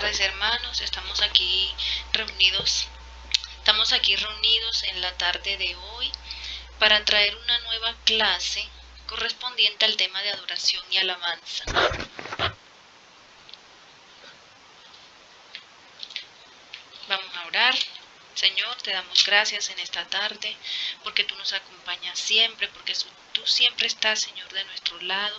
tardes, hermanos. Estamos aquí reunidos en la tarde de hoy para traer una nueva clase correspondiente al tema de adoración y alabanza. Vamos a orar. Señor, te damos gracias en esta tarde porque tú nos acompañas siempre, porque tú siempre estás, Señor, de nuestro lado.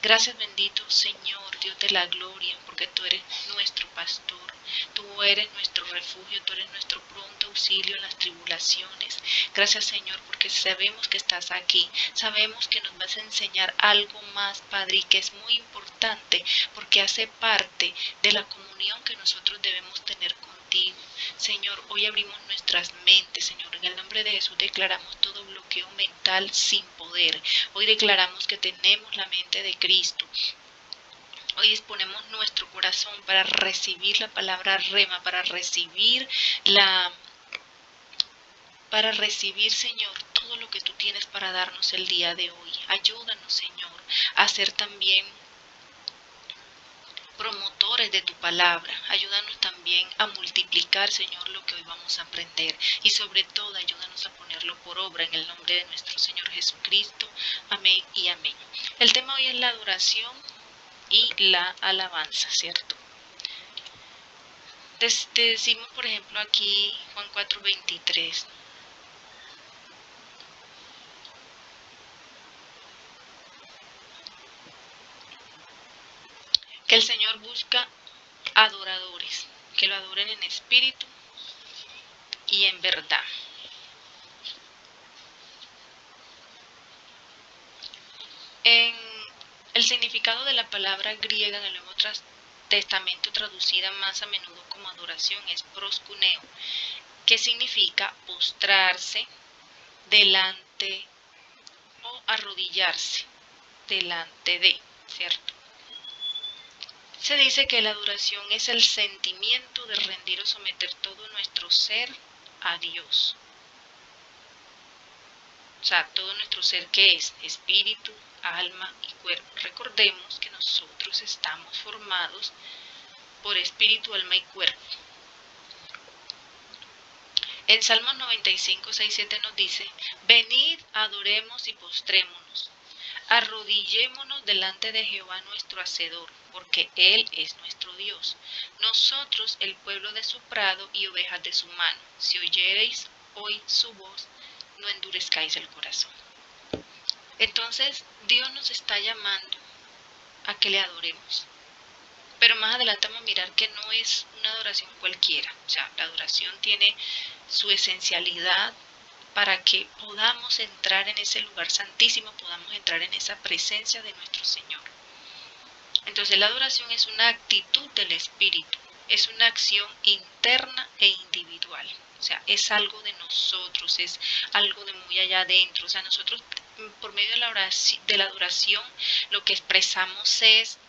Gracias, bendito Señor, Dios de la gloria, porque tú eres nuestro pastor, tú eres nuestro refugio, tú eres nuestro pronto auxilio en las tribulaciones. Gracias, Señor, porque sabemos que estás aquí, sabemos que nos vas a enseñar algo más, Padre, y que es muy importante, porque hace parte de la comunión que nosotros debemos tener contigo. Señor, hoy abrimos nuestras mentes, Señor, en el nombre de Jesús declaramos todo bloqueo mental sin poder. Hoy declaramos que tenemos la mente de Cristo. Hoy disponemos nuestro corazón para recibir la palabra rema, para recibir, Señor, todo lo que tú tienes para darnos el día de hoy. Ayúdanos, Señor, a ser también promotores de tu palabra. Ayúdanos también a multiplicar, Señor, lo que hoy vamos a aprender. Y sobre todo, ayúdanos a ponerlo por obra en el nombre de nuestro Señor Jesucristo. Amén y amén. El tema hoy es la adoración y la alabanza, ¿cierto? Te decimos, por ejemplo, aquí Juan 4:23. Que el Señor busca adoradores, que lo adoren en espíritu y en verdad. En el significado de la palabra griega en el Nuevo Testamento, traducida más a menudo como adoración, es proskuneo, que significa postrarse delante o arrodillarse delante de, ¿cierto? Se dice que la adoración es el sentimiento de rendir o someter todo nuestro ser a Dios. O sea, todo nuestro ser, que es espíritu, alma y cuerpo. Recordemos que nosotros estamos formados por espíritu, alma y cuerpo. En Salmos 95, 6, 7 nos dice: venid, adoremos y postrémonos, arrodillémonos delante de Jehová nuestro Hacedor, porque Él es nuestro Dios, nosotros el pueblo de su prado y ovejas de su mano. Si oyereis hoy su voz, no endurezcáis el corazón. Entonces Dios nos está llamando a que le adoremos. Pero más adelante vamos a mirar que no es una adoración cualquiera. O sea, la adoración tiene su esencialidad para que podamos entrar en ese lugar santísimo, podamos entrar en esa presencia de nuestro Señor. Entonces la adoración es una actitud del espíritu, es una acción interna e individual. O sea, es algo de nosotros, es algo de muy allá adentro. O sea, nosotros por medio de la adoración lo que expresamos es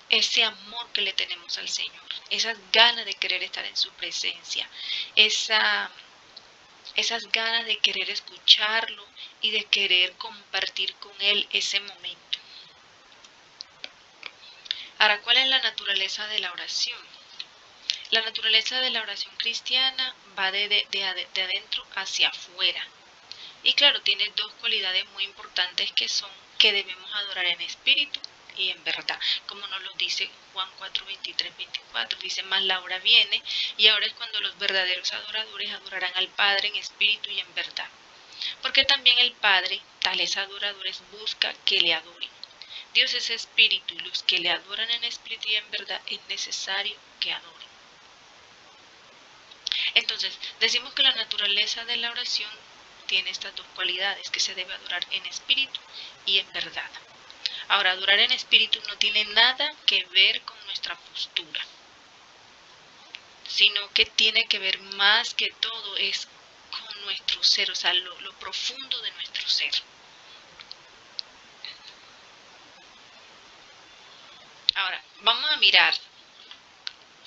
ese amor que le tenemos al Señor, esas ganas de querer estar en su presencia, esas ganas de querer escucharlo y de querer compartir con Él ese momento. Ahora, ¿cuál es la naturaleza de la oración? La naturaleza de la oración cristiana va de adentro hacia afuera. Y claro, tiene dos cualidades muy importantes que son que debemos adorar en espíritu y en verdad, como nos lo dice Juan 4, 23, 24, dice: mas la hora viene y ahora es cuando los verdaderos adoradores adorarán al Padre en espíritu y en verdad, porque también el Padre, tales adoradores, busca que le adoren. Dios es espíritu y los que le adoran en espíritu y en verdad es necesario que adoren. Entonces, decimos que la naturaleza de la oración tiene estas dos cualidades, que se debe adorar en espíritu y en verdad. Ahora, adorar en espíritu no tiene nada que ver con nuestra postura, sino que tiene que ver más que todo es con nuestro ser, o sea, lo profundo de nuestro ser. Ahora, vamos a mirar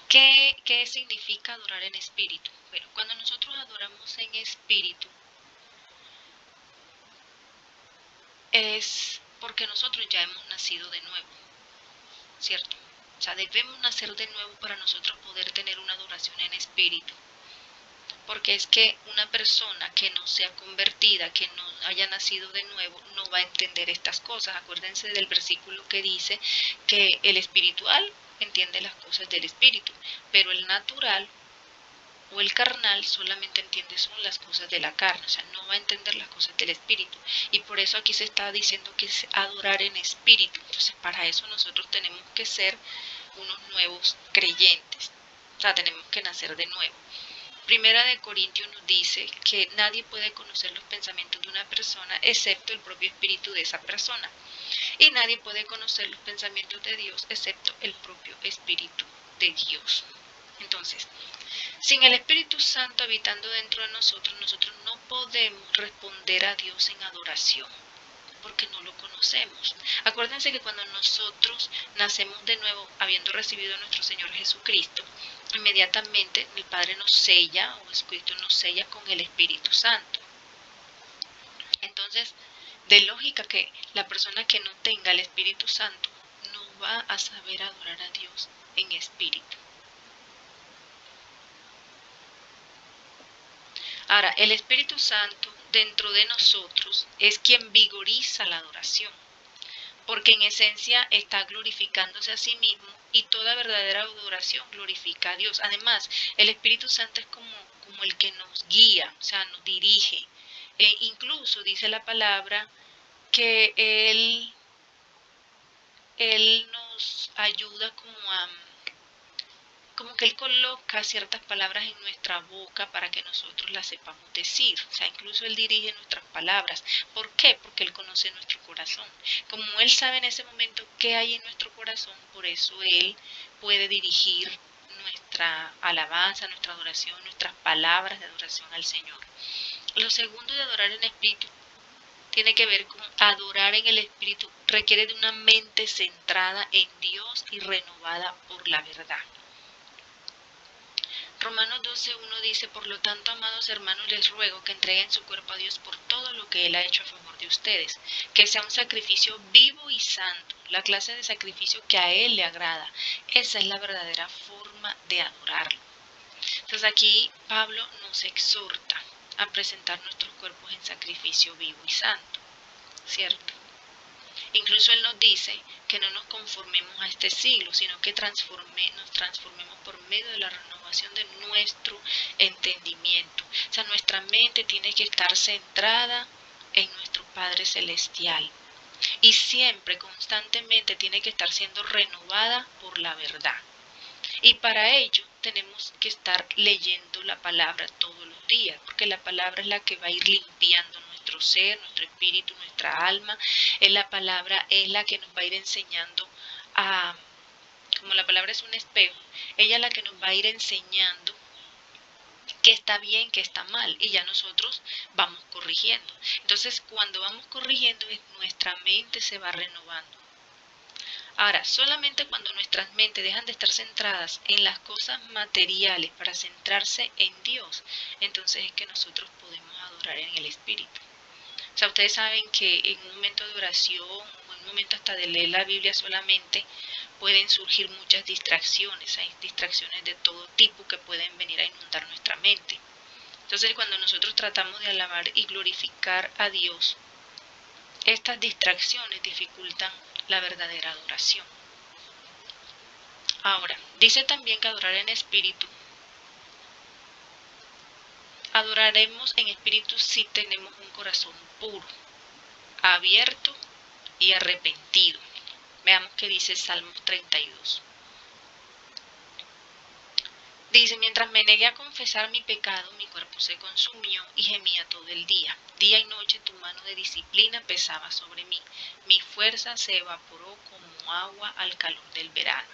qué significa adorar en espíritu. Bueno, cuando nosotros adoramos en espíritu, es porque nosotros ya hemos nacido de nuevo, ¿cierto? O sea, debemos nacer de nuevo para nosotros poder tener una adoración en espíritu. Porque es que una persona que no sea convertida, que no haya nacido de nuevo, no va a entender estas cosas. Acuérdense del versículo que dice que el espiritual entiende las cosas del espíritu, pero el natural o el carnal solamente entiende son las cosas de la carne, o sea, no va a entender las cosas del espíritu. Y por eso aquí se está diciendo que es adorar en espíritu. Entonces, para eso nosotros tenemos que ser unos nuevos creyentes. O sea, tenemos que nacer de nuevo. Primera de Corintios nos dice que nadie puede conocer los pensamientos de una persona excepto el propio espíritu de esa persona. Y nadie puede conocer los pensamientos de Dios excepto el propio espíritu de Dios. Entonces, sin el Espíritu Santo habitando dentro de nosotros, nosotros no podemos responder a Dios en adoración, porque no lo conocemos. Acuérdense que cuando nosotros nacemos de nuevo, habiendo recibido a nuestro Señor Jesucristo, inmediatamente el Padre nos sella, o Jesucristo nos sella con el Espíritu Santo. Entonces, de lógica que la persona que no tenga el Espíritu Santo no va a saber adorar a Dios en espíritu. Ahora, el Espíritu Santo dentro de nosotros es quien vigoriza la adoración, porque en esencia está glorificándose a sí mismo y toda verdadera adoración glorifica a Dios. Además, el Espíritu Santo es como el que nos guía, o sea, nos dirige. Incluso dice la palabra que Él nos ayuda como que Él coloca ciertas palabras en nuestra boca para que nosotros las sepamos decir. O sea, incluso Él dirige nuestras palabras. ¿Por qué? Porque Él conoce nuestro corazón. Como Él sabe en ese momento qué hay en nuestro corazón, por eso Él puede dirigir nuestra alabanza, nuestra adoración, nuestras palabras de adoración al Señor. Lo segundo de adorar en espíritu tiene que ver con adorar en el espíritu. Requiere de una mente centrada en Dios y renovada por la verdad. Romanos 12:1 dice, por lo tanto, amados hermanos, les ruego que entreguen su cuerpo a Dios por todo lo que Él ha hecho a favor de ustedes, que sea un sacrificio vivo y santo, la clase de sacrificio que a Él le agrada. Esa es la verdadera forma de adorarlo. Entonces aquí Pablo nos exhorta a presentar nuestros cuerpos en sacrificio vivo y santo, ¿cierto? Incluso Él nos dice que no nos conformemos a este siglo, sino que nos transformemos por medio de la renovación de nuestro entendimiento. O sea, nuestra mente tiene que estar centrada en nuestro Padre Celestial. Y siempre, constantemente, tiene que estar siendo renovada por la verdad. Y para ello tenemos que estar leyendo la palabra todos los días, porque la palabra es la que va a ir limpiando nuestro ser, nuestro espíritu, nuestra alma. La palabra es la que nos va a ir enseñando como la palabra es un espejo, ella es la que nos va a ir enseñando qué está bien, qué está mal, y ya nosotros vamos corrigiendo. Entonces, cuando vamos corrigiendo, nuestra mente se va renovando. Ahora, solamente cuando nuestras mentes dejan de estar centradas en las cosas materiales para centrarse en Dios, entonces es que nosotros podemos adorar en el Espíritu. O sea, ustedes saben que en un momento de oración o en un momento hasta de leer la Biblia solamente pueden surgir muchas distracciones. Hay distracciones de todo tipo que pueden venir a inundar nuestra mente. Entonces, cuando nosotros tratamos de alabar y glorificar a Dios, estas distracciones dificultan la verdadera adoración. Ahora, dice también que adorar en espíritu. Adoraremos en espíritu si tenemos un corazón puro, abierto y arrepentido. Veamos qué dice Salmos 32. Dice, mientras me negué a confesar mi pecado, mi cuerpo se consumió y gemía todo el día. Día y noche tu mano de disciplina pesaba sobre mí. Mi fuerza se evaporó como agua al calor del verano.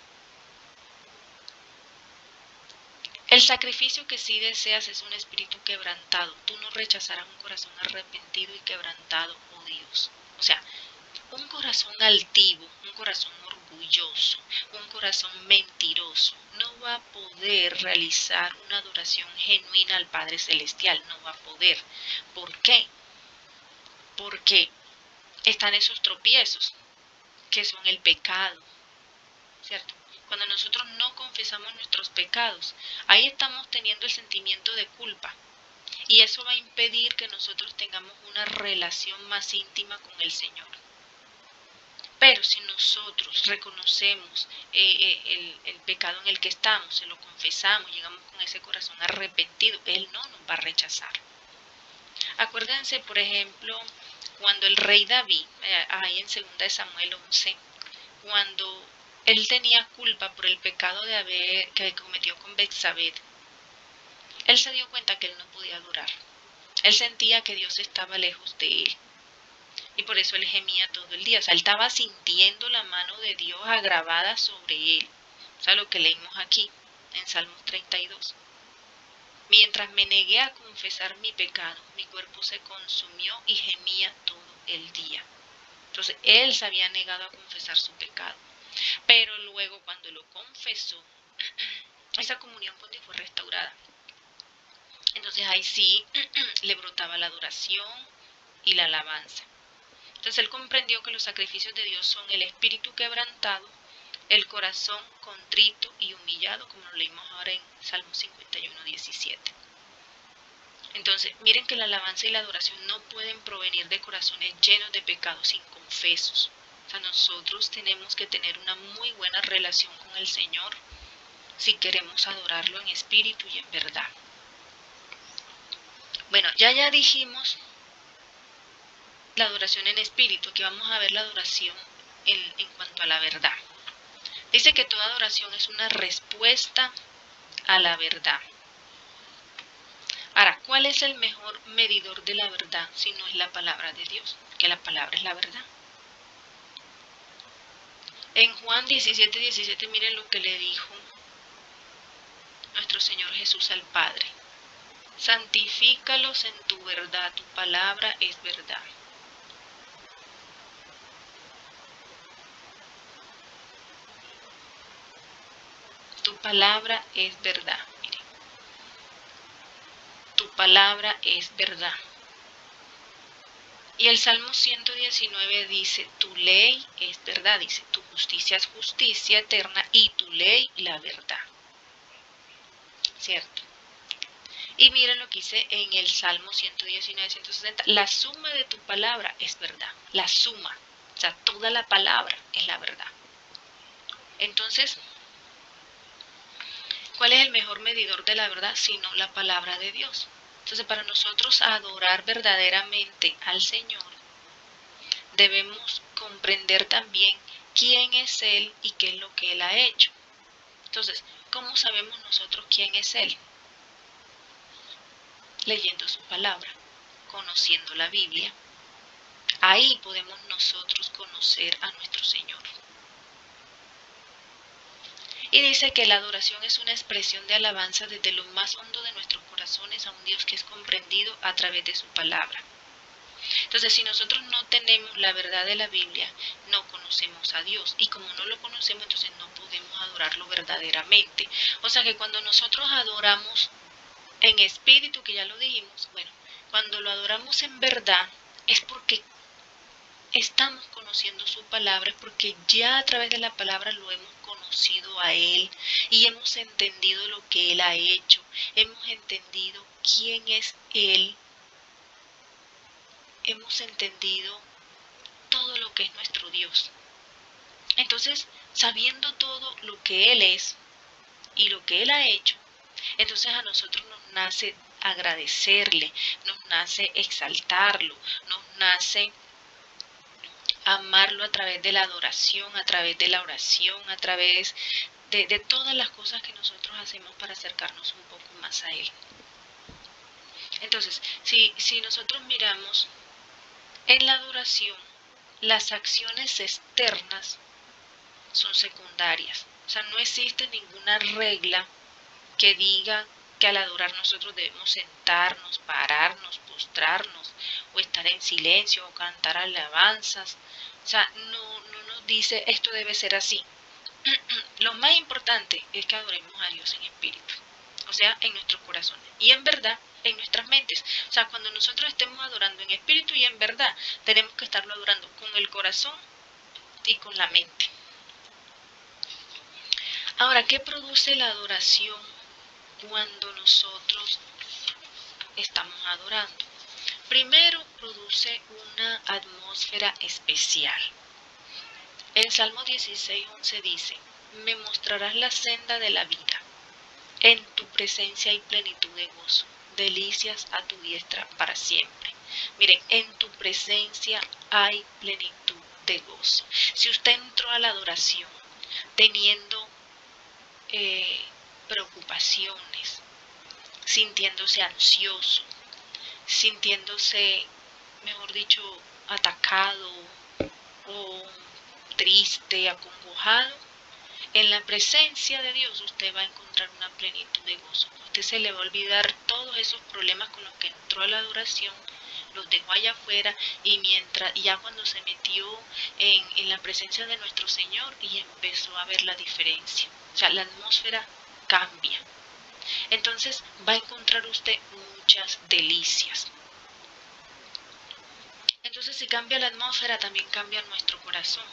El sacrificio que sí deseas es un espíritu quebrantado. Tú no rechazarás un corazón arrepentido y quebrantado, oh Dios. O sea, un corazón altivo, un corazón orgulloso, un corazón mentiroso, no va a poder realizar una adoración genuina al Padre Celestial, no va a poder. ¿Por qué? Porque están esos tropiezos, que son el pecado, ¿cierto? cuando nosotros no confesamos nuestros pecados, ahí estamos teniendo el sentimiento de culpa. Y eso va a impedir que nosotros tengamos una relación más íntima con el Señor. Pero si nosotros reconocemos el pecado en el que estamos, se lo confesamos, llegamos con ese corazón arrepentido, Él no nos va a rechazar. Acuérdense, por ejemplo, cuando el rey David, ahí en 2 Samuel 11, cuando él tenía culpa por el pecado que cometió con Betsabé, él se dio cuenta que él no podía adorar. Él sentía que Dios estaba lejos de él. Y por eso él gemía todo el día. O sea, él estaba sintiendo la mano de Dios agravada sobre él. O sea, lo que leímos aquí en Salmos 32. Mientras me negué a confesar mi pecado, mi cuerpo se consumió y gemía todo el día. Entonces, él se había negado a confesar su pecado. Pero luego, cuando lo confesó, esa comunión con Dios fue restaurada. Entonces, ahí sí le brotaba la adoración y la alabanza. Entonces él comprendió que los sacrificios de Dios son el espíritu quebrantado, el corazón contrito y humillado, como lo leímos ahora en Salmo 51, 17. Entonces, miren que la alabanza y la adoración no pueden provenir de corazones llenos de pecados inconfesos. O sea, nosotros tenemos que tener una muy buena relación con el Señor si queremos adorarlo en espíritu y en verdad. Bueno, ya dijimos la adoración en espíritu. Aquí vamos a ver la adoración en cuanto a la verdad. Dice que toda adoración es una respuesta a la verdad. Ahora, ¿cuál es el mejor medidor de la verdad si no es la palabra de Dios? Que la palabra es la verdad. En Juan 17:17, miren lo que le dijo nuestro Señor Jesús al Padre. Santifícalos en tu verdad, tu palabra es verdad. Tu palabra es verdad. Miren. Tu palabra es verdad. Y el Salmo 119 dice, tu ley es verdad, dice, tu justicia es justicia eterna y tu ley la verdad. ¿Cierto? Y miren lo que dice en el Salmo 119, 160, la suma de tu palabra es verdad, la suma, o sea, toda la palabra es la verdad. Entonces, ¿cuál es el mejor medidor de la verdad sino la palabra de Dios? Entonces, para nosotros adorar verdaderamente al Señor, debemos comprender también quién es Él y qué es lo que Él ha hecho. Entonces, ¿cómo sabemos nosotros quién es Él? Leyendo su palabra, conociendo la Biblia. Ahí podemos nosotros conocer a nuestro Señor. Y dice que la adoración es una expresión de alabanza desde lo más hondo de nuestros corazones a un Dios que es comprendido a través de su palabra. Entonces, si nosotros no tenemos la verdad de la Biblia, no conocemos a Dios. Y como no lo conocemos, entonces no podemos adorarlo verdaderamente. O sea que cuando nosotros adoramos en espíritu, que ya lo dijimos, bueno, cuando lo adoramos en verdad, es porque estamos conociendo su palabra, es porque ya a través de la palabra lo hemos conocido a Él y hemos entendido lo que Él ha hecho, hemos entendido quién es Él, hemos entendido todo lo que es nuestro Dios. Entonces, sabiendo todo lo que Él es y lo que Él ha hecho, entonces a nosotros nos nace agradecerle, nos nace exaltarlo, nos nace amarlo a través de la adoración, a través de la oración, a través de todas las cosas que nosotros hacemos para acercarnos un poco más a Él. Entonces, si nosotros miramos en la adoración, las acciones externas son secundarias. O sea, no existe ninguna regla que diga que al adorar nosotros debemos sentarnos, pararnos, postrarnos, o estar en silencio, o cantar alabanzas. O sea, no nos dice esto debe ser así. Lo más importante es que adoremos a Dios en espíritu, o sea, en nuestros corazones, y en verdad, en nuestras mentes. O sea, cuando nosotros estemos adorando en espíritu y en verdad, tenemos que estarlo adorando con el corazón y con la mente. Ahora, ¿qué produce la adoración cuando nosotros estamos adorando? Primero, produce una atmósfera especial. En Salmo 16:11 dice: me mostrarás la senda de la vida. En tu presencia hay plenitud de gozo, delicias a tu diestra para siempre. Miren, en tu presencia hay plenitud de gozo. Si usted entró a la adoración teniendo preocupaciones, sintiéndose ansioso, sintiéndose, mejor dicho, atacado o triste, acongojado, en la presencia de Dios usted va a encontrar una plenitud de gozo. Usted se le va a olvidar todos esos problemas con los que entró a la adoración, los dejó allá afuera, y ya cuando se metió en la presencia de nuestro Señor y empezó a ver la diferencia. O sea, la atmósfera cambia. Entonces va a encontrar usted muchas delicias. Entonces, si cambia la atmósfera, también cambia nuestro corazón,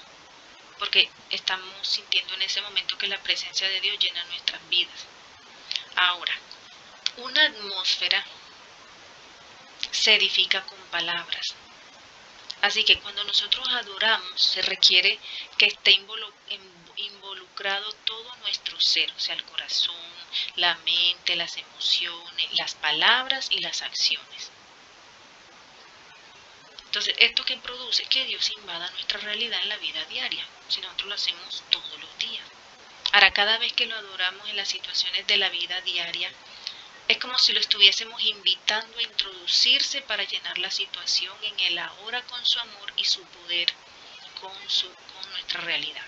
porque estamos sintiendo en ese momento que la presencia de Dios llena nuestras vidas. Ahora, una atmósfera se edifica con palabras. Así que cuando nosotros adoramos, se requiere que esté involucrado todo nuestro ser, o sea, el corazón, la mente, las emociones, las palabras y las acciones. Entonces, ¿esto qué produce? Que Dios invada nuestra realidad en la vida diaria, si nosotros lo hacemos todos los días. Ahora, cada vez que lo adoramos en las situaciones de la vida diaria, es como si lo estuviésemos invitando a introducirse para llenar la situación en el ahora con su amor y su poder con nuestra realidad.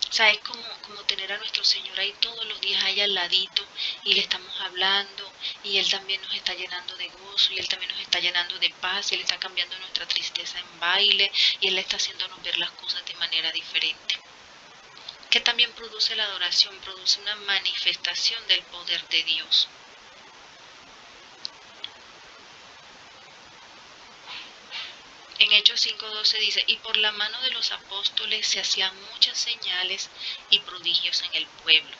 O sea, es como tener a nuestro Señor ahí todos los días ahí al ladito, y le estamos hablando, y Él también nos está llenando de gozo, y Él también nos está llenando de paz, y Él está cambiando nuestra tristeza en baile, y Él está haciéndonos ver las cosas de manera diferente. ¿Qué también produce la adoración? Produce una manifestación del poder de Dios. En Hechos 5:12 dice: y por la mano de los apóstoles se hacían muchas señales y prodigios en el pueblo.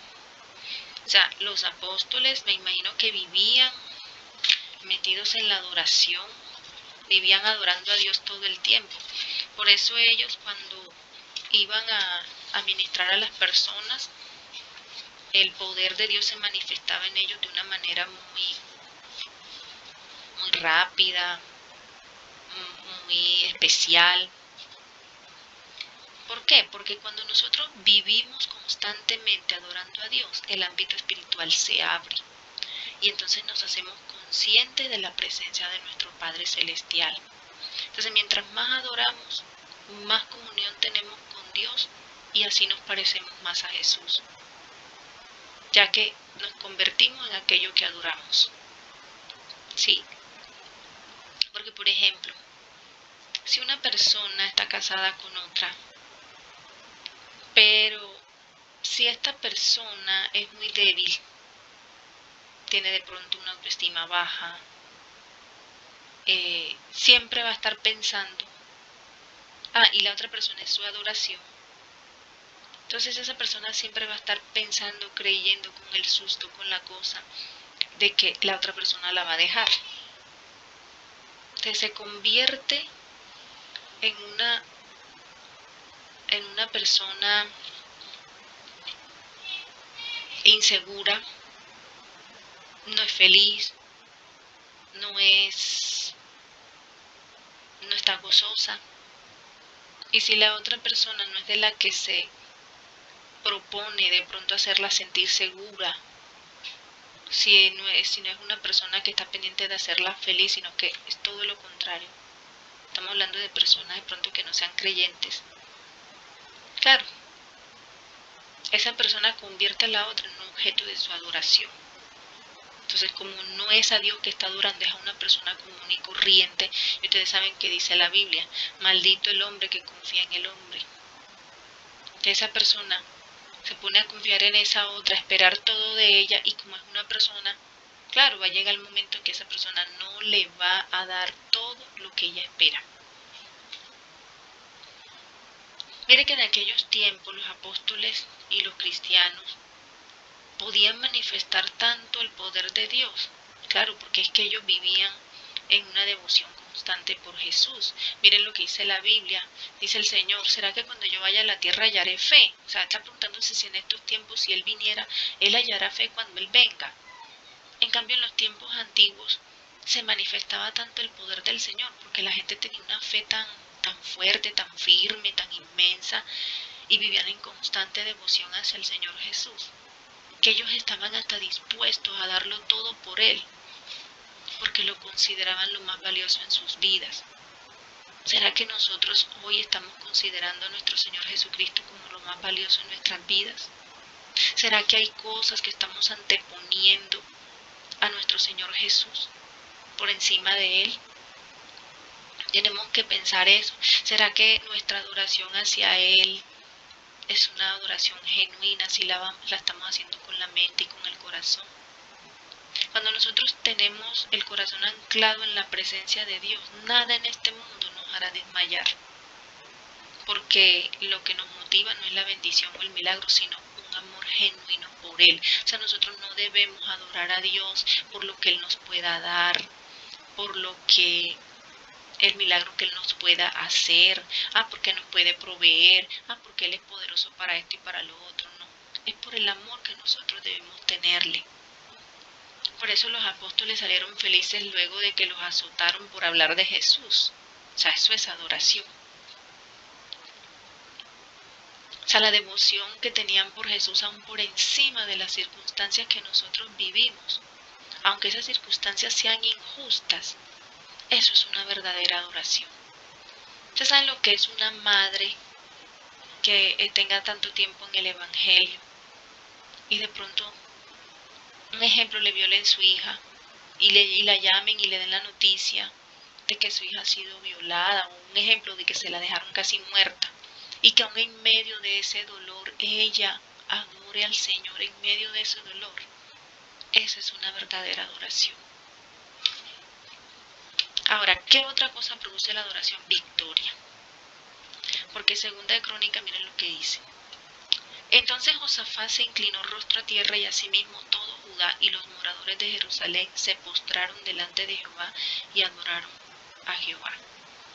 O sea, los apóstoles, me imagino que vivían metidos en la adoración, vivían adorando a Dios todo el tiempo. Por eso ellos, cuando iban a ministrar a las personas, el poder de Dios se manifestaba en ellos de una manera muy rápida, muy especial. ¿Por qué? Porque cuando nosotros vivimos constantemente adorando a Dios, el ámbito espiritual se abre, y entonces nos hacemos conscientes de la presencia de nuestro Padre Celestial. Entonces, mientras más adoramos, más comunión tenemos con Dios, y así nos parecemos más a Jesús, ya que nos convertimos en aquello que adoramos. Sí, porque por ejemplo, si una persona está casada con otra, pero si esta persona es muy débil, tiene de pronto una autoestima baja, siempre va a estar pensando, y la otra persona es su adoración, entonces esa persona siempre va a estar pensando, creyendo, con el susto, con la cosa de que la otra persona la va a dejar. Entonces se convierte en una persona insegura, no es feliz, no está gozosa. Y si la otra persona no es de la que se propone de pronto hacerla sentir segura, si no es una persona que está pendiente de hacerla feliz, sino que es todo lo contrario, estamos hablando de personas de pronto que no sean creyentes, claro, esa persona convierte a la otra en un objeto de su adoración. Entonces, como no es a Dios que está adorando, es a una persona común y corriente, y ustedes saben que dice la Biblia: maldito el hombre que confía en el hombre. Esa persona se pone a confiar en esa otra, a esperar todo de ella, y como es una persona, claro, va a llegar el momento en que esa persona no le va a dar todo lo que ella espera. Mire que en aquellos tiempos los apóstoles y los cristianos podían manifestar tanto el poder de Dios. Claro, porque es que ellos vivían en una devoción constante por Jesús. Miren lo que dice la Biblia. Dice el Señor, ¿será que cuando yo vaya a la tierra hallaré fe? O sea, está preguntándose si en estos tiempos, si Él viniera, Él hallará fe cuando Él venga. En cambio, en los tiempos antiguos se manifestaba tanto el poder del Señor, porque la gente tenía una fe tan fuerte, tan firme, tan inmensa, y vivían en constante devoción hacia el Señor Jesús, que ellos estaban hasta dispuestos a darlo todo por Él, porque lo consideraban lo más valioso en sus vidas. ¿Será que nosotros hoy estamos considerando a nuestro Señor Jesucristo como lo más valioso en nuestras vidas? ¿Será que hay cosas que estamos anteponiendo a nuestro Señor Jesús por encima de Él? Tenemos que pensar eso. ¿Será que nuestra adoración hacia Él es una adoración genuina si la estamos haciendo con la mente y con el corazón? Cuando nosotros tenemos el corazón anclado en la presencia de Dios, nada en este mundo nos hará desmayar, porque lo que nos motiva no es la bendición o el milagro, sino un amor genuino por Él. O sea, nosotros no debemos adorar a Dios por lo que Él nos pueda dar, por lo que el milagro que Él nos pueda hacer, porque nos puede proveer, porque Él es poderoso para esto y para lo otro. No, es por el amor que nosotros debemos tenerle. Por eso los apóstoles salieron felices luego de que los azotaron por hablar de Jesús. O sea, eso es adoración. O sea, la devoción que tenían por Jesús aún por encima de las circunstancias que nosotros vivimos, aunque esas circunstancias sean injustas, eso es una verdadera adoración. ¿Ustedes saben lo que es una madre que tenga tanto tiempo en el Evangelio y de pronto, un ejemplo, le violen su hija y la llamen y le den la noticia de que su hija ha sido violada, o un ejemplo de que se la dejaron casi muerta, y que aún en medio de ese dolor ella adore al Señor en medio de ese dolor? Esa es una verdadera adoración. Ahora, ¿qué otra cosa produce la adoración? Victoria. Porque segunda de Crónica, miren lo que dice. Entonces Josafat se inclinó rostro a tierra, y asimismo todo Judá y los moradores de Jerusalén se postraron delante de Jehová y adoraron a Jehová.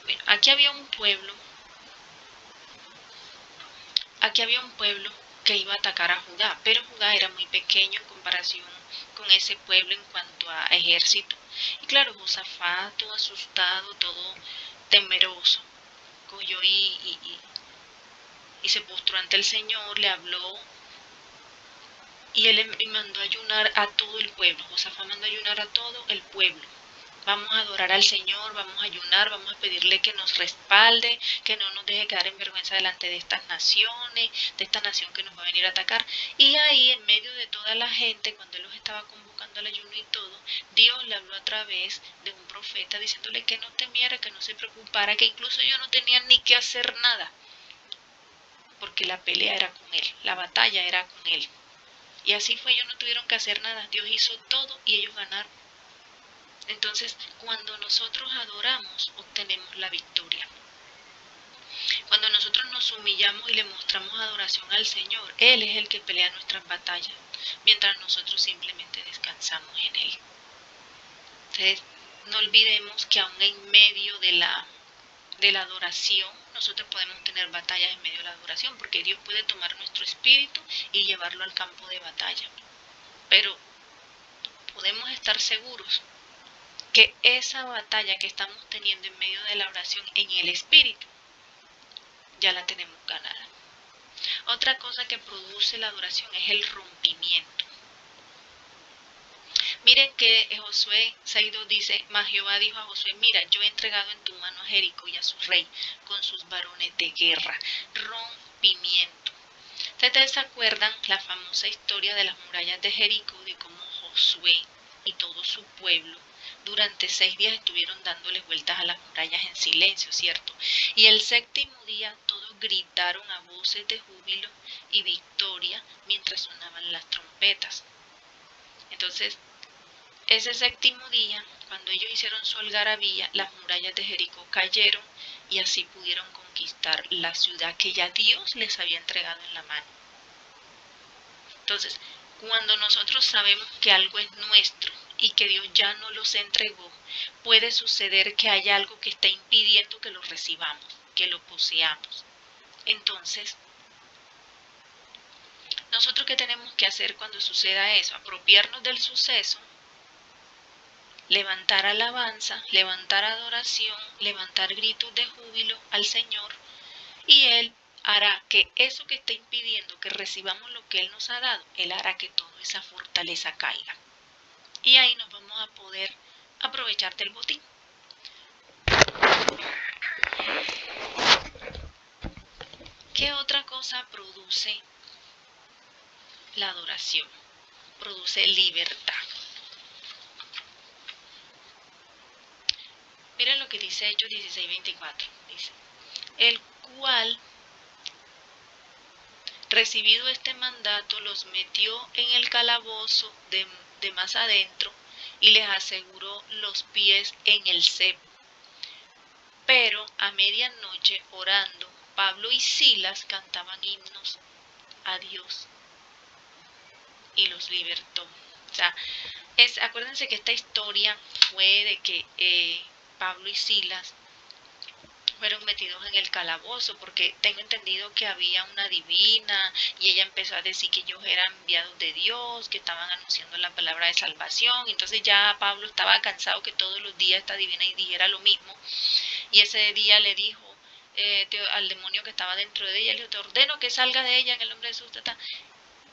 Bueno, aquí había un pueblo que iba a atacar a Judá, pero Judá era muy pequeño en comparación con ese pueblo en cuanto a ejército. Y claro, Josafat, todo asustado, todo temeroso, cogió y se postró ante el Señor, le habló, y él mandó ayunar a todo el pueblo. Josafat mandó ayunar a todo el pueblo. Vamos a adorar al Señor, vamos a ayunar, vamos a pedirle que nos respalde, que no nos deje quedar en vergüenza delante de estas naciones, de esta nación que nos va a venir a atacar. Y ahí, en medio de toda la gente, cuando él los estaba convocando al ayuno y todo, Dios le habló a través de un profeta diciéndole que no temiera, que no se preocupara, que incluso ellos no tenían ni que hacer nada, porque la pelea era con él, la batalla era con él. Y así fue, ellos no tuvieron que hacer nada, Dios hizo todo y ellos ganaron. Entonces, cuando nosotros adoramos, obtenemos la victoria. Cuando nosotros nos humillamos y le mostramos adoración al Señor, Él es el que pelea nuestras batallas, mientras nosotros simplemente descansamos en Él. Entonces, no olvidemos que aún en medio de la adoración, nosotros podemos tener batallas en medio de la adoración, porque Dios puede tomar nuestro espíritu y llevarlo al campo de batalla. Pero podemos estar seguros que esa batalla que estamos teniendo en medio de la oración en el espíritu, ya la tenemos ganada. Otra cosa que produce la adoración es el rompimiento. Miren que Josué 6:2 dice, mas Jehová dijo a Josué, mira, yo he entregado en tu mano a Jericó y a su rey, con sus varones de guerra. Rompimiento. ¿Ustedes se acuerdan la famosa historia de las murallas de Jericó, de cómo Josué y todo su pueblo durante 6 días estuvieron dándole vueltas a las murallas en silencio, ¿cierto? Y el séptimo día todos gritaron a voces de júbilo y victoria mientras sonaban las trompetas. Entonces, ese séptimo día, cuando ellos hicieron su algarabía, las murallas de Jericó cayeron y así pudieron conquistar conquistar la ciudad que ya Dios les había entregado en la mano. Entonces, cuando nosotros sabemos que algo es nuestro y que Dios ya nos los entregó, puede suceder que haya algo que está impidiendo que lo recibamos, que lo poseamos. Entonces, ¿nosotros qué tenemos que hacer cuando suceda eso? Apropiarnos del suceso, levantar alabanza, levantar adoración, levantar gritos de júbilo al Señor, y Él hará que eso que está impidiendo que recibamos lo que Él nos ha dado, Él hará que toda esa fortaleza caiga. Y ahí nos vamos a poder aprovechar del botín. ¿Qué otra cosa produce la adoración? Produce libertad. Miren lo que dice Hechos 16:24. Dice, el cual, recibido este mandato, los metió en el calabozo de más adentro y les aseguró los pies en el cepo. Pero a medianoche, orando, Pablo y Silas cantaban himnos a Dios y los libertó. O sea, acuérdense que esta historia fue de que Pablo y Silas fueron metidos en el calabozo, porque tengo entendido que había una divina y ella empezó a decir que ellos eran enviados de Dios, que estaban anunciando la palabra de salvación. Entonces ya Pablo estaba cansado que todos los días esta divina dijera lo mismo, y ese día le dijo al demonio que estaba dentro de ella, le dijo, te ordeno que salga de ella en el nombre de Jesús.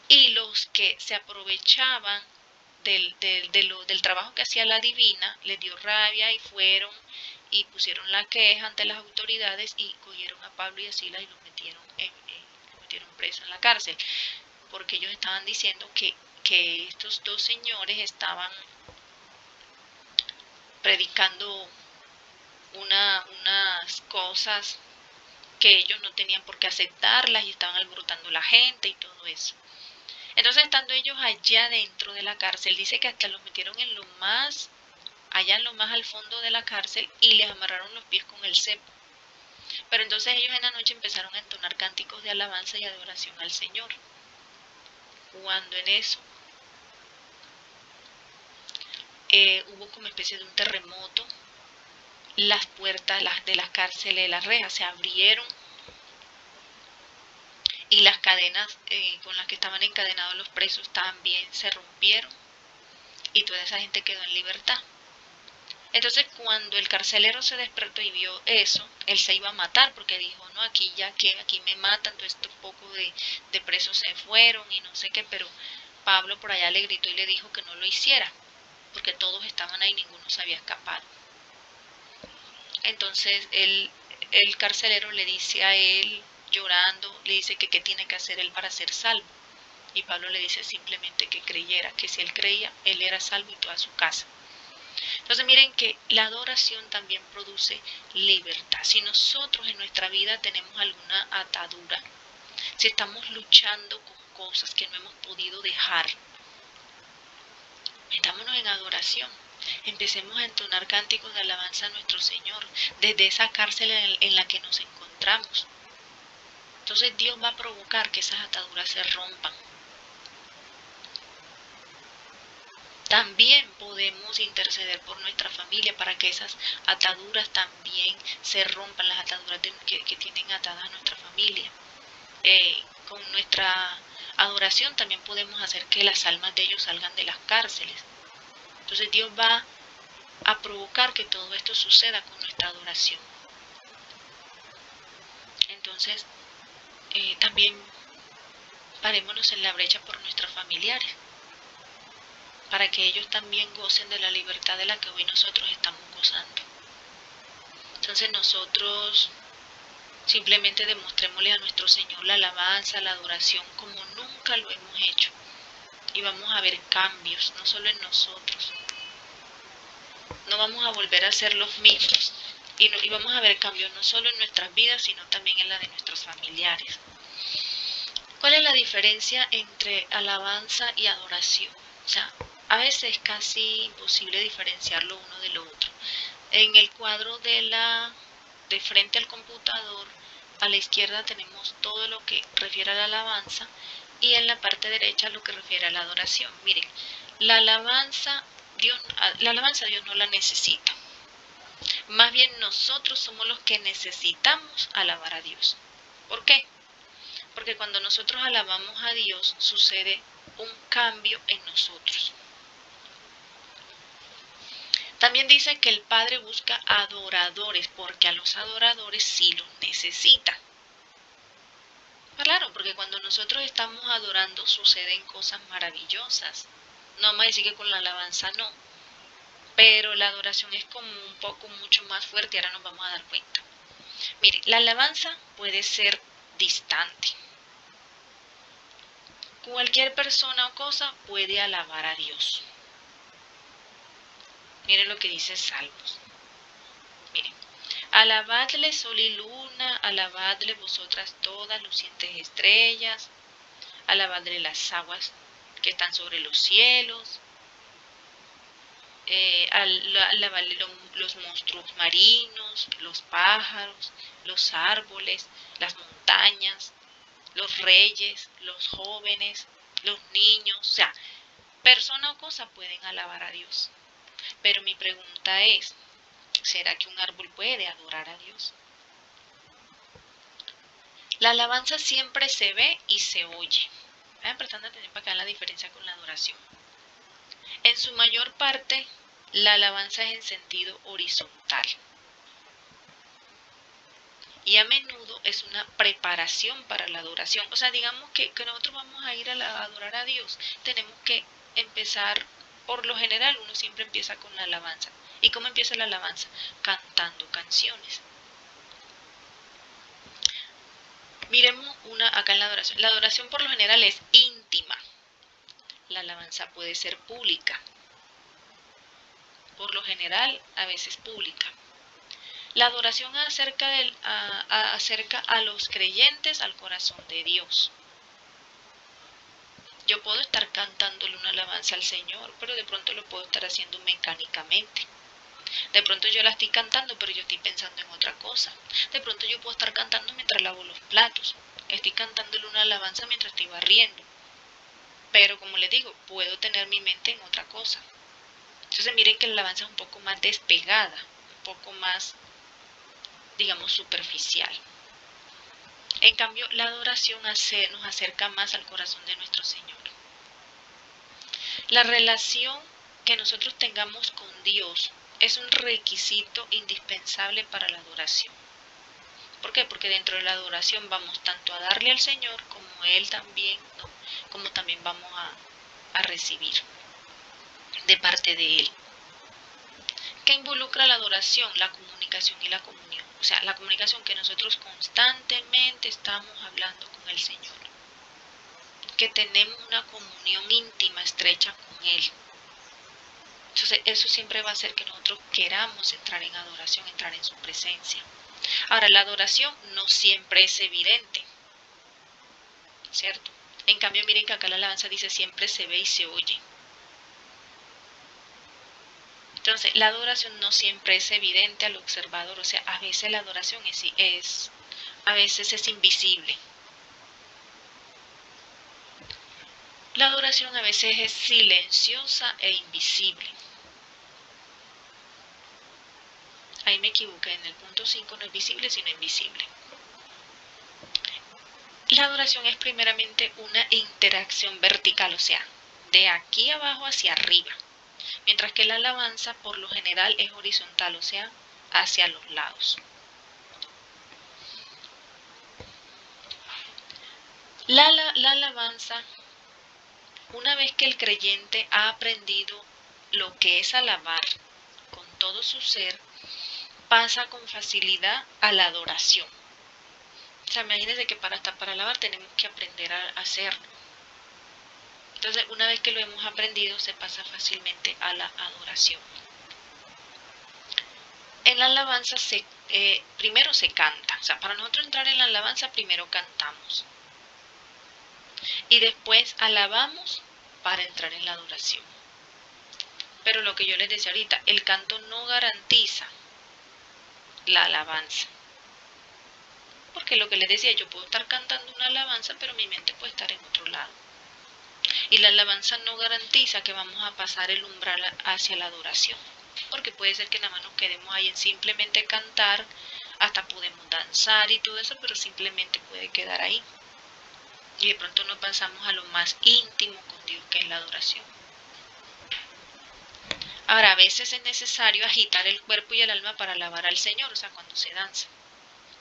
Y los que se aprovechaban del trabajo que hacía la divina, les dio rabia y fueron y pusieron la queja ante las autoridades y cogieron a Pablo y a Silas y los metieron presos en la cárcel, porque ellos estaban diciendo que estos dos señores estaban predicando unas cosas que ellos no tenían por qué aceptarlas y estaban alborotando la gente y todo eso. Entonces, estando ellos allá dentro de la cárcel, dice que hasta los metieron allá en lo más al fondo de la cárcel, y les amarraron los pies con el cepo. Pero entonces ellos en la noche empezaron a entonar cánticos de alabanza y adoración al Señor. Cuando en eso hubo como especie de un terremoto, las puertas de las cárceles, las rejas se abrieron, y las cadenas con las que estaban encadenados los presos también se rompieron, y toda esa gente quedó en libertad. Entonces, cuando el carcelero se despertó y vio eso, él se iba a matar, porque dijo, no, aquí me matan, todo estos poco de presos se fueron y no sé qué, pero Pablo por allá le gritó y le dijo que no lo hiciera, porque todos estaban ahí, ninguno se había escapado. Entonces el carcelero le dice a él, llorando, le dice que qué tiene que hacer él para ser salvo. Y Pablo le dice simplemente que creyera, que si él creía, él era salvo y toda su casa. Entonces miren que la adoración también produce libertad. Si nosotros en nuestra vida tenemos alguna atadura, si estamos luchando con cosas que no hemos podido dejar, metámonos en adoración. Empecemos a entonar cánticos de alabanza a nuestro Señor desde esa cárcel en la que nos encontramos. Entonces Dios va a provocar que esas ataduras se rompan. También podemos interceder por nuestra familia para que esas ataduras también se rompan, las ataduras que tienen atadas a nuestra familia. Con nuestra adoración también podemos hacer que las almas de ellos salgan de las cárceles. Entonces Dios va a provocar que todo esto suceda con nuestra adoración. Entonces también parémonos en la brecha por nuestros familiares, para que ellos también gocen de la libertad de la que hoy nosotros estamos gozando. Entonces nosotros simplemente demostrémosle a nuestro Señor la alabanza, la adoración como nunca lo hemos hecho, y vamos a ver cambios, no solo en nosotros. No vamos a volver a ser los mismos, y vamos a ver cambios no solo en nuestras vidas, sino también en la de nuestros familiares. ¿Cuál es la diferencia entre alabanza y adoración? O sea, a veces es casi imposible diferenciarlo uno de lo otro. En el cuadro de frente al computador a la izquierda tenemos todo lo que refiere a la alabanza y en la parte derecha lo que refiere a la adoración. Miren, la alabanza Dios no la necesita. Más bien nosotros somos los que necesitamos alabar a Dios. ¿Por qué? Porque cuando nosotros alabamos a Dios sucede un cambio en nosotros. También dice que el Padre busca adoradores, porque a los adoradores sí los necesita. Claro, porque cuando nosotros estamos adorando suceden cosas maravillosas. No vamos a decir que con la alabanza no, pero la adoración es como un poco mucho más fuerte, ahora nos vamos a dar cuenta. Mire, la alabanza puede ser distante. Cualquier persona o cosa puede alabar a Dios. Miren lo que dice Salmos. Miren, alabadle sol y luna, alabadle vosotras todas lucientes estrellas, alabadle las aguas que están sobre los cielos, alabadle los monstruos marinos, los pájaros, los árboles, las montañas, los reyes, los jóvenes, los niños, o sea, persona o cosa pueden alabar a Dios. Pero mi pregunta es, ¿será que un árbol puede adorar a Dios? La alabanza siempre se ve y se oye. Vayan prestando atención para acá la diferencia con la adoración. En su mayor parte, la alabanza es en sentido horizontal. Y a menudo es una preparación para la adoración. O sea, digamos que nosotros vamos a ir a adorar a Dios. Tenemos que empezar, por lo general, uno siempre empieza con la alabanza. ¿Y cómo empieza la alabanza? Cantando canciones. Miremos una acá en la adoración. La adoración por lo general es íntima. La alabanza puede ser pública. Por lo general, a veces pública. La adoración acerca a los creyentes al corazón de Dios. Yo puedo estar cantándole una alabanza al Señor, pero de pronto lo puedo estar haciendo mecánicamente. De pronto yo la estoy cantando, pero yo estoy pensando en otra cosa. De pronto yo puedo estar cantando mientras lavo los platos. Estoy cantándole una alabanza mientras estoy barriendo. Pero como les digo, puedo tener mi mente en otra cosa. Entonces miren que la alabanza es un poco más despegada, un poco más, digamos, superficial. En cambio, la adoración nos acerca más al corazón de nuestro Señor. La relación que nosotros tengamos con Dios es un requisito indispensable para la adoración. ¿Por qué? Porque dentro de la adoración vamos tanto a darle al Señor como Él también, ¿no? Como también vamos a recibir de parte de Él. ¿Qué involucra la adoración? La comunicación y la comunión. O sea, la comunicación que nosotros constantemente estamos hablando con el Señor. Que tenemos una comunión íntima, estrecha con Él. Entonces, eso siempre va a hacer que nosotros queramos entrar en adoración, entrar en su presencia. Ahora, la adoración no siempre es evidente, ¿cierto? En cambio, miren que acá la alabanza dice siempre se ve y se oye. Entonces, la adoración no siempre es evidente al observador, o sea, a veces la adoración a veces es invisible. La adoración a veces es silenciosa e invisible. Ahí me equivoqué, en el punto 5 no es visible, sino invisible. La adoración es primeramente una interacción vertical, o sea, de aquí abajo hacia arriba, mientras que la alabanza por lo general es horizontal, o sea, hacia los lados. La alabanza, una vez que el creyente ha aprendido lo que es alabar con todo su ser, pasa con facilidad a la adoración. O sea, imagínense que para alabar tenemos que aprender a hacerlo. Entonces, una vez que lo hemos aprendido, se pasa fácilmente a la adoración. En la alabanza primero se canta. O sea, para nosotros entrar en la alabanza, primero cantamos. Y después alabamos para entrar en la adoración. Pero lo que yo les decía ahorita, el canto no garantiza la alabanza. porque lo que les decía, yo puedo estar cantando una alabanza, pero mi mente puede estar en otro lado. Y la alabanza no garantiza que vamos a pasar el umbral hacia la adoración, porque puede ser que nada más nos quedemos ahí en simplemente cantar, hasta podemos danzar y todo eso, pero simplemente puede quedar ahí. Y de pronto no pasamos a lo más íntimo con Dios, que es la adoración. Ahora, a veces es necesario agitar el cuerpo y el alma para alabar al Señor, o sea, cuando se danza.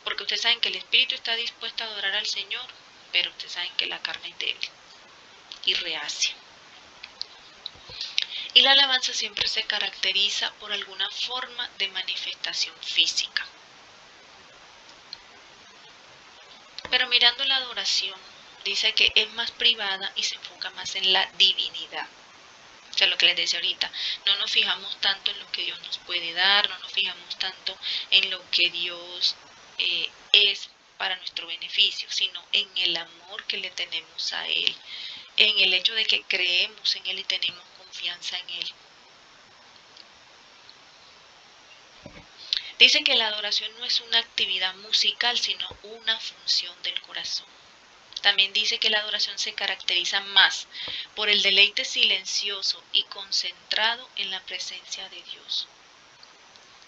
Porque ustedes saben que el espíritu está dispuesto a adorar al Señor, pero ustedes saben que la carne es débil y reacia. Y la alabanza siempre se caracteriza por alguna forma de manifestación física. Pero mirando la adoración, dice que es más privada y se enfoca más en la divinidad. O sea, lo que les decía ahorita, no nos fijamos tanto en lo que Dios nos puede dar, no nos fijamos tanto en lo que Dios es para nuestro beneficio, sino en el amor que le tenemos a Él, en el hecho de que creemos en Él y tenemos confianza en Él. Dice que la adoración no es una actividad musical, sino una función del corazón. También dice que la adoración se caracteriza más por el deleite silencioso y concentrado en la presencia de Dios.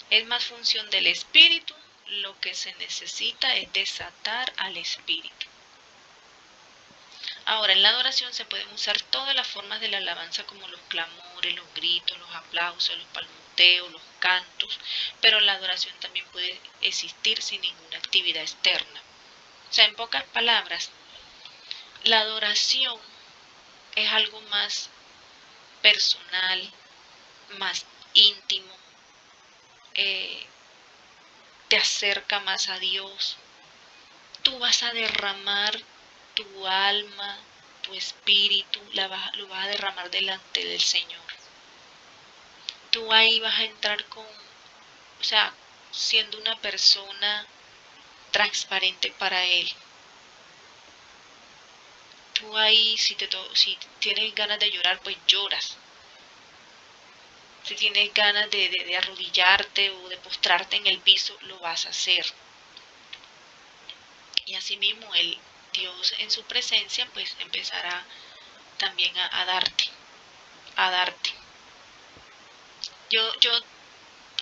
Es más función del espíritu, lo que se necesita es desatar al espíritu. Ahora, en la adoración se pueden usar todas las formas de la alabanza como los clamores, los gritos, los aplausos, los palmoteos, los cantos, pero la adoración también puede existir sin ninguna actividad externa. O sea, en pocas palabras, la adoración es algo más personal, más íntimo, te acerca más a Dios. Tú vas a derramar tu alma, tu espíritu, lo vas a derramar delante del Señor. Tú ahí vas a entrar o sea, siendo una persona transparente para Él. Tú ahí, si tienes ganas de llorar, pues lloras. Si tienes ganas de arrodillarte o de postrarte en el piso, lo vas a hacer. Y asimismo, Dios en su presencia, pues empezará también a darte. Yo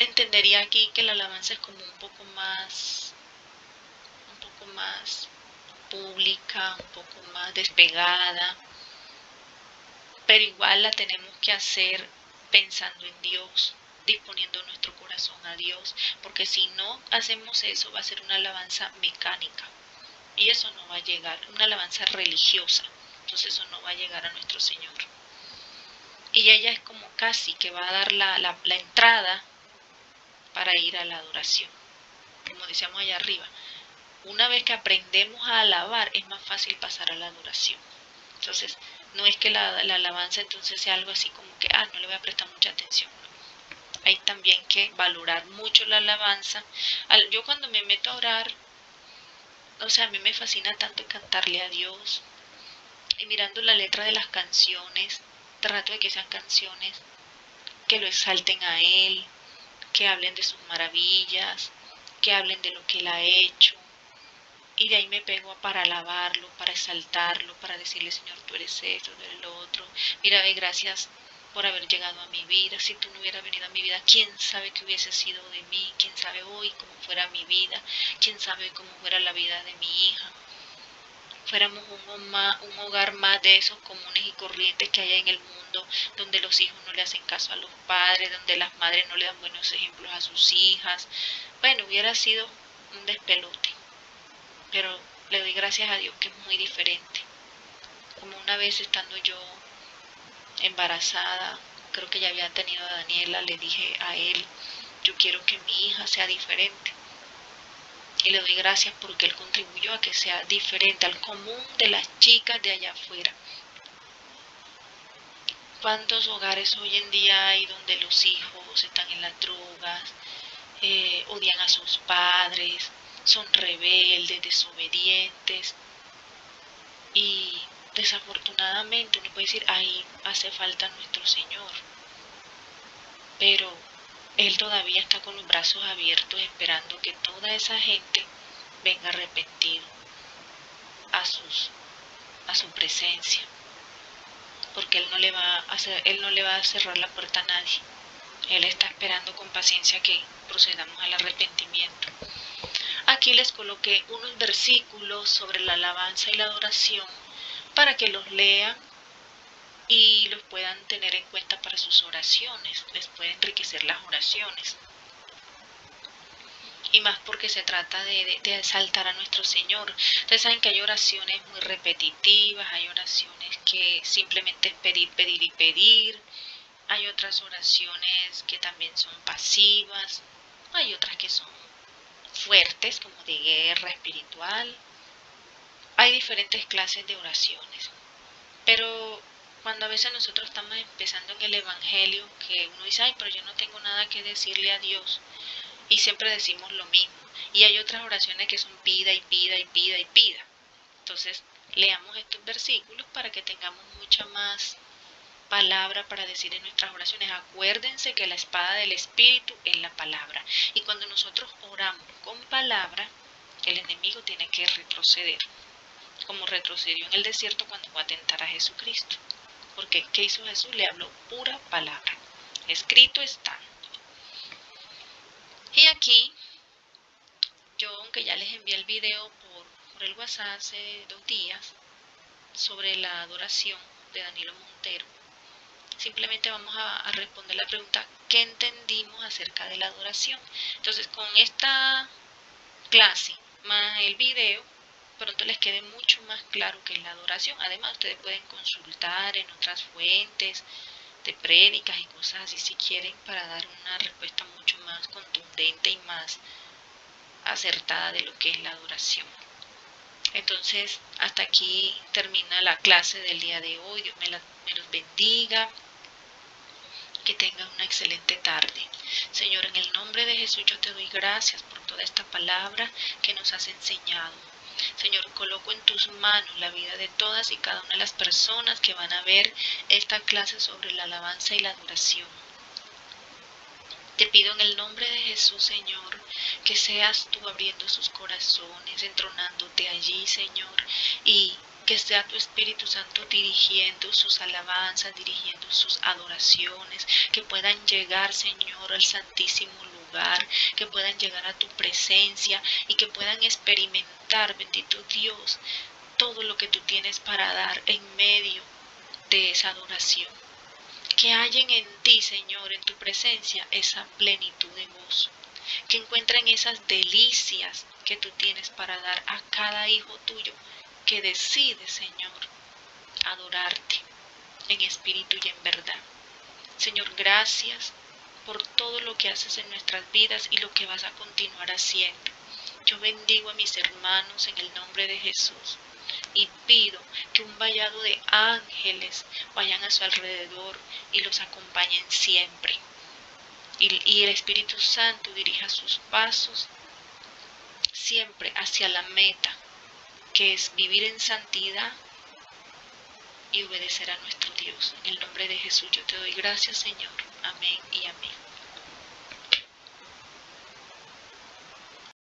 entendería aquí que la alabanza es como un poco más pública, un poco más despegada, pero igual la tenemos que hacer pensando en Dios, disponiendo nuestro corazón a Dios, porque si no hacemos eso va a ser una alabanza mecánica y eso no va a llegar, una alabanza religiosa, entonces eso no va a llegar a nuestro Señor. Y ella es como casi que va a dar la entrada para ir a la adoración, como decíamos allá arriba. Una vez que aprendemos a alabar, es más fácil pasar a la adoración. Entonces, no es que la alabanza entonces sea algo así como que, no le voy a prestar mucha atención. No. Hay también que valorar mucho la alabanza. Yo cuando me meto a orar, o sea, a mí me fascina tanto cantarle a Dios. Y mirando la letra de las canciones, trato de que sean canciones que lo exalten a Él, que hablen de sus maravillas, que hablen de lo que Él ha hecho. Y de ahí me pego para alabarlo, para exaltarlo, para decirle, Señor, tú eres esto, tú eres lo otro. Mira, gracias por haber llegado a mi vida. Si tú no hubieras venido a mi vida, quién sabe qué hubiese sido de mí, quién sabe hoy cómo fuera mi vida, quién sabe cómo fuera la vida de mi hija. Fuéramos un hogar más de esos comunes y corrientes que hay en el mundo, donde los hijos no le hacen caso a los padres, donde las madres no le dan buenos ejemplos a sus hijas. Bueno, hubiera sido un despelote. Pero le doy gracias a Dios que es muy diferente. Como una vez estando yo embarazada, creo que ya había tenido a Daniela, le dije a él, yo quiero que mi hija sea diferente. Y le doy gracias porque él contribuyó a que sea diferente al común de las chicas de allá afuera. ¿Cuántos hogares hoy en día hay donde los hijos están en las drogas, odian a sus padres, son rebeldes, desobedientes? Y desafortunadamente uno puede decir, ahí hace falta nuestro Señor, pero Él todavía está con los brazos abiertos esperando que toda esa gente venga arrepentido a su presencia, porque Él no le va a cerrar la puerta a nadie. Él está esperando con paciencia que procedamos al arrepentimiento. Aquí les coloqué unos versículos sobre la alabanza y la adoración para que los lean y los puedan tener en cuenta para sus oraciones. Les puede enriquecer las oraciones. Y más porque se trata de exaltar a nuestro Señor. Ustedes saben que hay oraciones muy repetitivas, hay oraciones que simplemente es pedir, pedir y pedir. Hay otras oraciones que también son pasivas. Hay otras que son fuertes, como de guerra espiritual. Hay diferentes clases de oraciones. Pero cuando a veces nosotros estamos empezando en el Evangelio, que uno dice, ay, pero yo no tengo nada que decirle a Dios, y siempre decimos lo mismo. Y hay otras oraciones que son pida y pida y pida y pida. Entonces, leamos estos versículos para que tengamos mucha más palabra para decir en nuestras oraciones. Acuérdense que la espada del Espíritu es la palabra. Y cuando nosotros oramos con palabra, el enemigo tiene que retroceder, como retrocedió en el desierto cuando fue a tentar a Jesucristo. Porque, ¿qué hizo Jesús? Le habló pura palabra. Escrito está. Y aquí, yo, aunque ya les envié el video por el WhatsApp hace 2 días, sobre la adoración de Danilo Montero, simplemente vamos a responder la pregunta, ¿qué entendimos acerca de la adoración? Entonces, con esta clase más el video, pronto les quede mucho más claro qué es la adoración. Además, ustedes pueden consultar en otras fuentes de prédicas y cosas así si quieren, para dar una respuesta mucho más contundente y más acertada de lo que es la adoración. Entonces, hasta aquí termina la clase del día de hoy. Dios me los bendiga. Que tengan una excelente tarde. Señor, en el nombre de Jesús yo te doy gracias por toda esta palabra que nos has enseñado. Señor, coloco en tus manos la vida de todas y cada una de las personas que van a ver esta clase sobre la alabanza y la adoración. Te pido en el nombre de Jesús, Señor, que seas tú abriendo sus corazones, entronándote allí, Señor, y que sea tu Espíritu Santo dirigiendo sus alabanzas, dirigiendo sus adoraciones, que puedan llegar, Señor, al santísimo lugar, que puedan llegar a tu presencia y que puedan experimentar, bendito Dios, todo lo que tú tienes para dar en medio de esa adoración. Que hallen en ti, Señor, en tu presencia, esa plenitud de gozo. Que encuentren esas delicias que tú tienes para dar a cada hijo tuyo que decide, Señor, adorarte en espíritu y en verdad. Señor, gracias por todo lo que haces en nuestras vidas y lo que vas a continuar haciendo. Yo bendigo a mis hermanos en el nombre de Jesús y pido que un vallado de ángeles vayan a su alrededor y los acompañen siempre. Y el Espíritu Santo dirija sus pasos siempre hacia la meta, que es vivir en santidad y obedecer a nuestro Dios. En el nombre de Jesús yo te doy gracias, Señor. Amén y amén.